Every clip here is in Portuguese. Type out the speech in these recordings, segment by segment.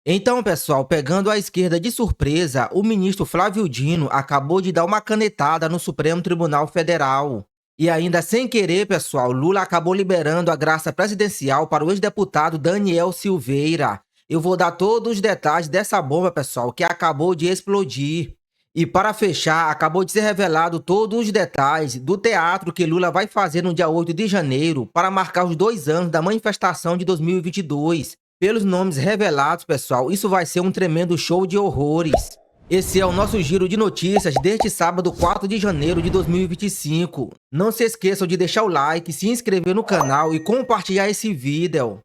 Então, pessoal, pegando a esquerda de surpresa, o ministro Flávio Dino acabou de dar uma canetada no Supremo Tribunal Federal. E ainda sem querer, pessoal, Lula acabou liberando a graça presidencial para o ex-deputado Daniel Silveira. Eu vou dar todos os detalhes dessa bomba, pessoal, que acabou de explodir. E para fechar, acabou de ser revelado todos os detalhes do teatro que Lula vai fazer no dia 8 de janeiro para marcar os 2 anos da manifestação de 2022. Pelos nomes revelados, pessoal, isso vai ser um tremendo show de horrores. Esse é o nosso giro de notícias deste sábado 4 de janeiro de 2025. Não se esqueçam de deixar o like, se inscrever no canal e compartilhar esse vídeo.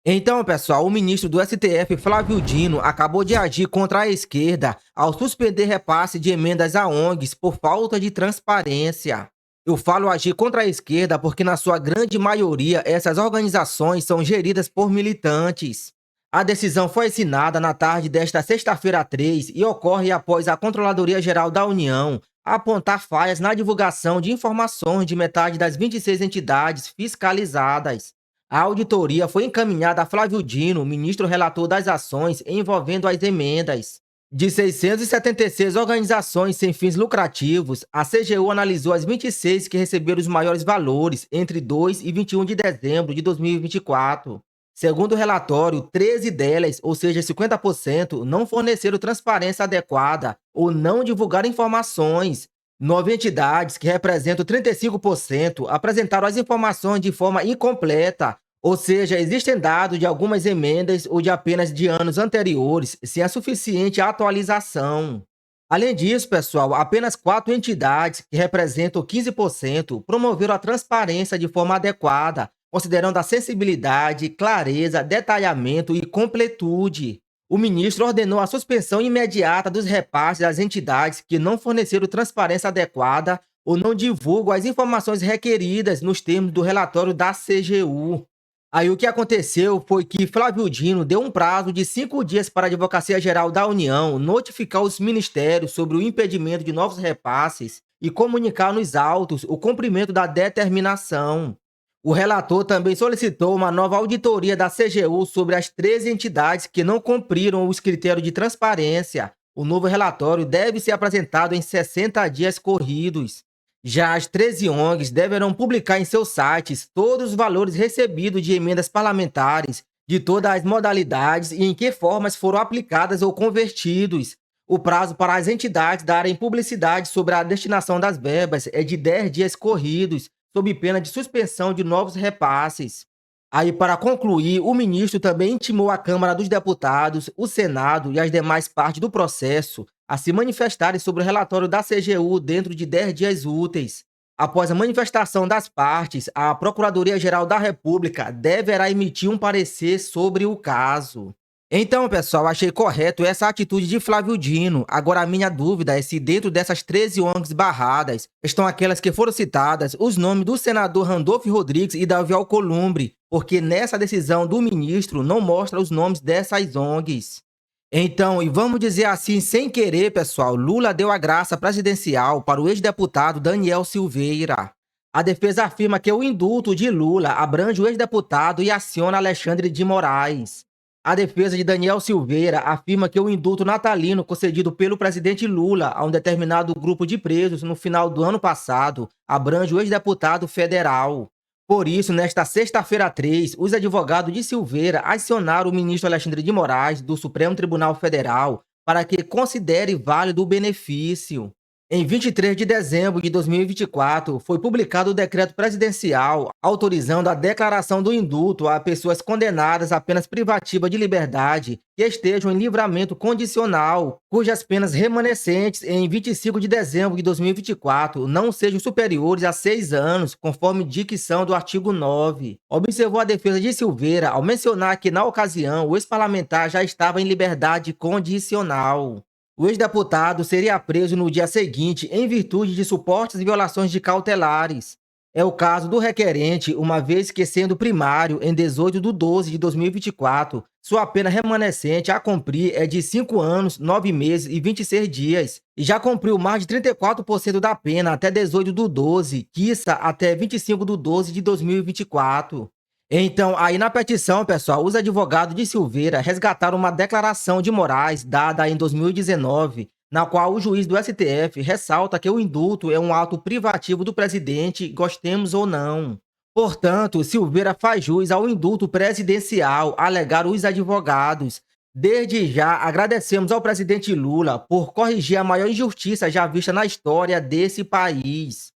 Então, pessoal, o ministro do STF, Flávio Dino, acabou de agir contra a esquerda ao suspender repasse de emendas a ONGs por falta de transparência. Eu falo agir contra a esquerda porque, na sua grande maioria, essas organizações são geridas por militantes. A decisão foi assinada na tarde desta sexta-feira 3 e ocorre após a Controladoria Geral da União apontar falhas na divulgação de informações de metade das 26 entidades fiscalizadas. A auditoria foi encaminhada a Flávio Dino, ministro relator das ações envolvendo as emendas. De 676 organizações sem fins lucrativos, a CGU analisou as 26 que receberam os maiores valores entre 2 e 21 de dezembro de 2024. Segundo o relatório, 13 delas, ou seja, 50%, não forneceram transparência adequada ou não divulgaram informações. 9 entidades, que representam 35%, apresentaram as informações de forma incompleta, ou seja, existem dados de algumas emendas ou de apenas de anos anteriores, sem a suficiente atualização. Além disso, pessoal, apenas 4 entidades, que representam 15%, promoveram a transparência de forma adequada, considerando a sensibilidade, clareza, detalhamento e completude. O ministro ordenou a suspensão imediata dos repasses às entidades que não forneceram transparência adequada ou não divulgam as informações requeridas nos termos do relatório da CGU. Aí o que aconteceu foi que Flávio Dino deu um prazo de 5 dias para a Advocacia Geral da União notificar os ministérios sobre o impedimento de novos repasses e comunicar nos autos o cumprimento da determinação. O relator também solicitou uma nova auditoria da CGU sobre as 13 entidades que não cumpriram os critérios de transparência. O novo relatório deve ser apresentado em 60 dias corridos. Já as 13 ONGs deverão publicar em seus sites todos os valores recebidos de emendas parlamentares, de todas as modalidades e em que formas foram aplicadas ou convertidos. O prazo para as entidades darem publicidade sobre a destinação das verbas é de 10 dias corridos, sob pena de suspensão de novos repasses. Aí, para concluir, o ministro também intimou a Câmara dos Deputados, o Senado e as demais partes do processo a se manifestarem sobre o relatório da CGU dentro de 10 dias úteis. Após a manifestação das partes, a Procuradoria-Geral da República deverá emitir um parecer sobre o caso. Então, pessoal, achei correto essa atitude de Flávio Dino. Agora, a minha dúvida é se dentro dessas 13 ONGs barradas estão aquelas que foram citadas os nomes do senador Randolfo Rodrigues e Davi Alcolumbre, porque nessa decisão do ministro não mostra os nomes dessas ONGs. Então, e vamos dizer assim, sem querer, pessoal, Lula deu a graça presidencial para o ex-deputado Daniel Silveira. A defesa afirma que o indulto de Lula abrange o ex-deputado e aciona Alexandre de Moraes. A defesa de Daniel Silveira afirma que o indulto natalino concedido pelo presidente Lula a um determinado grupo de presos no final do ano passado abrange o ex-deputado federal. Por isso, nesta sexta-feira 3, os advogados de Silveira acionaram o ministro Alexandre de Moraes, do Supremo Tribunal Federal, para que considere válido o benefício. Em 23 de dezembro de 2024, foi publicado o decreto presidencial autorizando a declaração do indulto a pessoas condenadas a penas privativas de liberdade que estejam em livramento condicional, cujas penas remanescentes em 25 de dezembro de 2024 não sejam superiores a 6 anos, conforme dicção do artigo 9. Observou a defesa de Silveira ao mencionar que, na ocasião, o ex-parlamentar já estava em liberdade condicional. O ex-deputado seria preso no dia seguinte em virtude de supostas violações de cautelares. É o caso do requerente, uma vez que, sendo primário em 18 de 12 de 2024, sua pena remanescente a cumprir é de 5 anos, 9 meses e 26 dias, e já cumpriu mais de 34% da pena até 18 de 12, quiçá até 25 de 12 de 2024. Então, aí na petição, pessoal, os advogados de Silveira resgataram uma declaração de Moraes dada em 2019, na qual o juiz do STF ressalta que o indulto é um ato privativo do presidente, gostemos ou não. Portanto, Silveira faz jus ao indulto presidencial, alegaram os advogados. Desde já, agradecemos ao presidente Lula por corrigir a maior injustiça já vista na história desse país.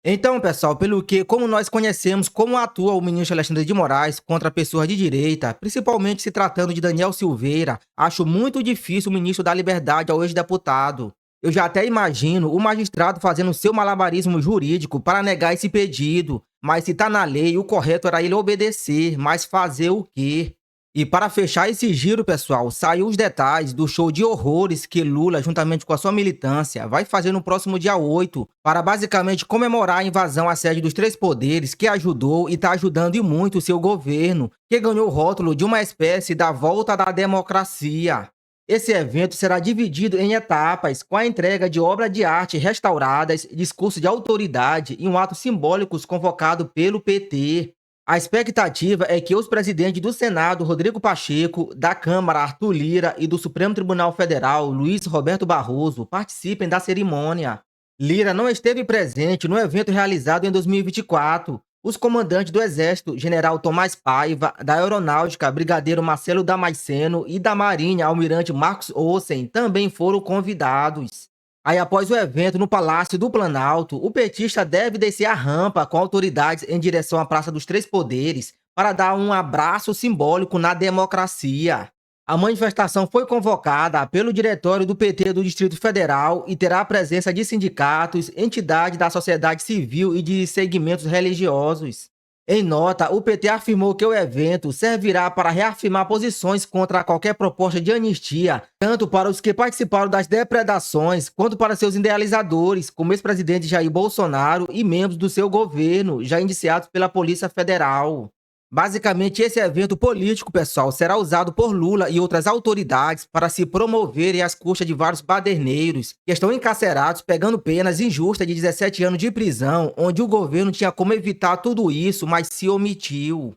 Então, pessoal, pelo que, como nós conhecemos como atua o ministro Alexandre de Moraes contra pessoas de direita, principalmente se tratando de Daniel Silveira, acho muito difícil o ministro dar liberdade ao ex-deputado. Eu já até imagino o magistrado fazendo seu malabarismo jurídico para negar esse pedido, mas se tá na lei, o correto era ele obedecer, mas fazer o quê? E para fechar esse giro, pessoal, saiu os detalhes do show de horrores que Lula, juntamente com a sua militância, vai fazer no próximo dia 8, para basicamente comemorar a invasão à sede dos três poderes que ajudou e está ajudando e muito o seu governo, que ganhou o rótulo de uma espécie da volta da democracia. Esse evento será dividido em etapas, com a entrega de obras de arte restauradas, discurso de autoridade e um ato simbólico convocado pelo PT. A expectativa é que os presidentes do Senado, Rodrigo Pacheco, da Câmara, Arthur Lira, e do Supremo Tribunal Federal, Luiz Roberto Barroso, participem da cerimônia. Lira não esteve presente no evento realizado em 2024. Os comandantes do Exército, General Tomás Paiva, da Aeronáutica, Brigadeiro Marcelo Damasceno, e da Marinha, Almirante Marcos Ossen, também foram convidados. Aí, após o evento no Palácio do Planalto, o petista deve descer a rampa com autoridades em direção à Praça dos Três Poderes para dar um abraço simbólico na democracia. A manifestação foi convocada pelo diretório do PT do Distrito Federal e terá a presença de sindicatos, entidades da sociedade civil e de segmentos religiosos. Em nota, o PT afirmou que o evento servirá para reafirmar posições contra qualquer proposta de anistia, tanto para os que participaram das depredações, quanto para seus idealizadores, como o ex-presidente Jair Bolsonaro e membros do seu governo, já indiciados pela Polícia Federal. Basicamente, esse evento político, pessoal, será usado por Lula e outras autoridades para se promoverem às custas de vários baderneiros que estão encarcerados pegando penas injustas de 17 anos de prisão, onde o governo tinha como evitar tudo isso, mas se omitiu.